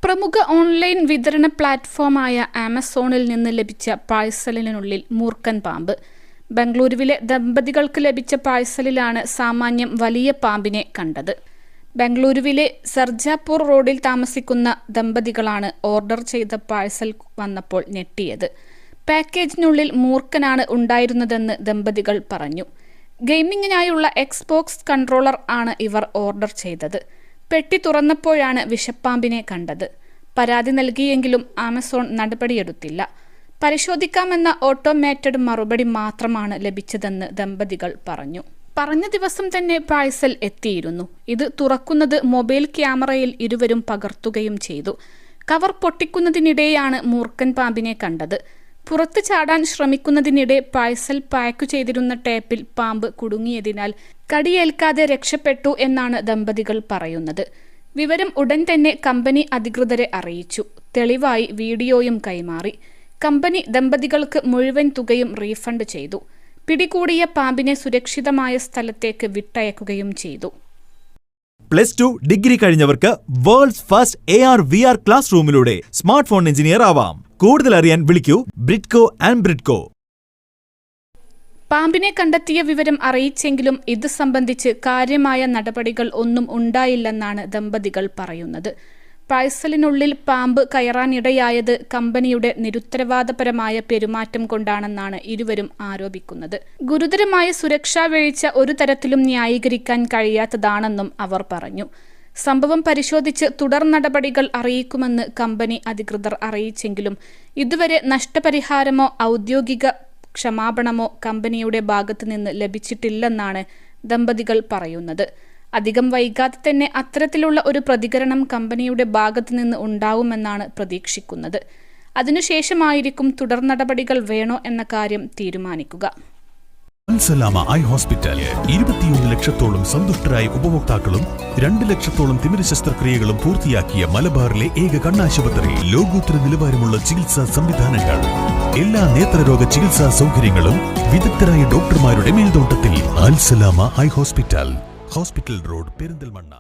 പ്രമുഖ ഓൺലൈൻ വിതരണ പ്ലാറ്റ്ഫോമായ ആമസോണിൽ നിന്ന് ലഭിച്ച പാഴ്സലിനുള്ളിൽ മൂർഖൻ പാമ്പ്. ബംഗളൂരുവിലെ ദമ്പതികൾക്ക് ലഭിച്ച പാഴ്സലിലാണ് സാമാന്യം വലിയ പാമ്പിനെ കണ്ടത്. ബംഗളൂരുവിലെ സർജാപൂർ റോഡിൽ താമസിക്കുന്ന ദമ്പതികളാണ് ഓർഡർ ചെയ്ത പാഴ്സൽ വന്നപ്പോൾ ഞെട്ടിയത്. പാക്കേജിനുള്ളിൽ മൂർഖനാണ് ഉണ്ടായിരുന്നതെന്ന് ദമ്പതികൾ പറഞ്ഞു. ഗെയിമിങ്ങിനായുള്ള എക്സ്ബോക്സ് കൺട്രോളർ ആണ് ഇവർ ഓർഡർ ചെയ്തത്. പെട്ടി തുറന്നപ്പോഴാണ് വിഷപ്പാമ്പിനെ കണ്ടത്. പരാതി നൽകിയെങ്കിലും ആമസോൺ നടപടിയെടുത്തില്ല. പരിശോധിക്കാമെന്ന ഓട്ടോമേറ്റഡ് മറുപടി മാത്രമാണ് ലഭിച്ചതെന്ന് ദമ്പതികൾ പറഞ്ഞു. പറഞ്ഞ ദിവസം തന്നെ പാഴ്സൽ എത്തിയിരുന്നു. ഇത് തുറക്കുന്നത് മൊബൈൽ ക്യാമറയിൽ ഇരുവരും പകർത്തുകയും ചെയ്തു. കവർ പൊട്ടിക്കുന്നതിനിടെയാണ് മൂർഖൻ പാമ്പിനെ കണ്ടത്. പുറത്ത് ചാടാൻ ശ്രമിക്കുന്നതിനിടെ പാഴ്സൽ പാക്ക് ചെയ്തിരുന്ന ടേപ്പിൽ പാമ്പ് കുടുങ്ങിയതിനാൽ കടിയേൽക്കാതെ രക്ഷപ്പെട്ടു എന്നാണ് ദമ്പതികൾ പറയുന്നത്. വിവരം ഉടൻ തന്നെ കമ്പനി അധികൃതരെ അറിയിച്ചു. തെളിവായി വീഡിയോയും കൈമാറി. കമ്പനി ദമ്പതികൾക്ക് മുഴുവൻ തുകയും റീഫണ്ട് ചെയ്തു. പിടികൂടിയ പാമ്പിനെ സുരക്ഷിതമായ സ്ഥലത്തേക്ക് വിട്ടയക്കുകയും ചെയ്തു. +2 ഡിഗ്രി കഴിഞ്ഞവർക്ക് വേൾഡ്സ് ഫസ്റ്റ് AR/VR ക്ലാസ് റൂമിലൂടെ സ്മാർട്ട് ഫോൺ എഞ്ചിനീയർ ആവാം. കൂടുതൽ അറിയാൻ വിളിക്കൂ ബ്രിഡ്കോ ആൻഡ് ബ്രിഡ്കോ. പാമ്പിനെ കണ്ടെത്തിയ വിവരം അറിയിച്ചെങ്കിലും ഇത് സംബന്ധിച്ച് കാര്യമായ നടപടികൾ ഒന്നും ഉണ്ടായില്ലെന്നാണ് ദമ്പതികൾ പറയുന്നത്. പാഴ്സലിനുള്ളിൽ പാമ്പ് കയറാനിടയായത് കമ്പനിയുടെ നിരുത്തരവാദപരമായ പെരുമാറ്റം കൊണ്ടാണെന്നാണ് ഇരുവരും ആരോപിക്കുന്നത്. ഗുരുതരമായ സുരക്ഷാ വീഴ്ച ഒരു തരത്തിലും ന്യായീകരിക്കാൻ കഴിയാത്തതാണെന്നും അവർ പറഞ്ഞു. സംഭവം പരിശോധിച്ച് തുടർ നടപടികൾ അറിയിക്കുമെന്ന് കമ്പനി അധികൃതർ അറിയിച്ചെങ്കിലും ഇതുവരെ നഷ്ടപരിഹാരമോ ഔദ്യോഗിക ക്ഷമാപണമോ കമ്പനിയുടെ ഭാഗത്തു നിന്ന് ലഭിച്ചിട്ടില്ലെന്നാണ് ദമ്പതികൾ പറയുന്നത്. അധികം വൈകാതെ തന്നെ അത്തരത്തിലുള്ള ഒരു പ്രതികരണം കമ്പനിയുടെ ഭാഗത്തു നിന്ന് ഉണ്ടാവുമെന്നാണ് പ്രതീക്ഷിക്കുന്നത്. അതിനുശേഷമായിരിക്കും തുടർ നടപടികൾ വേണോ എന്ന കാര്യം തീരുമാനിക്കുക. അൽസലാമ ഐ ഹോസ്പിറ്റൽ 21 ലക്ഷത്തോളം സന്തുഷ്ടരായ ഉപഭോക്താക്കളും 2 ലക്ഷത്തോളം തിമിര ശസ്ത്രക്രിയകളും പൂർത്തിയാക്കിയ മലബാറിലെ ഏക കണ്ണാശുപത്രി. ലോകോത്തര നിലവാരമുള്ള ചികിത്സാ സംവിധാനങ്ങൾ, എല്ലാ നേത്രരോഗ ചികിത്സാ സൗകര്യങ്ങളും വിദഗ്ധരായ ഡോക്ടർമാരുടെ മേൽനോട്ടത്തിൽ. Al Salama eye hospital, hospital road, Perinthalmanna.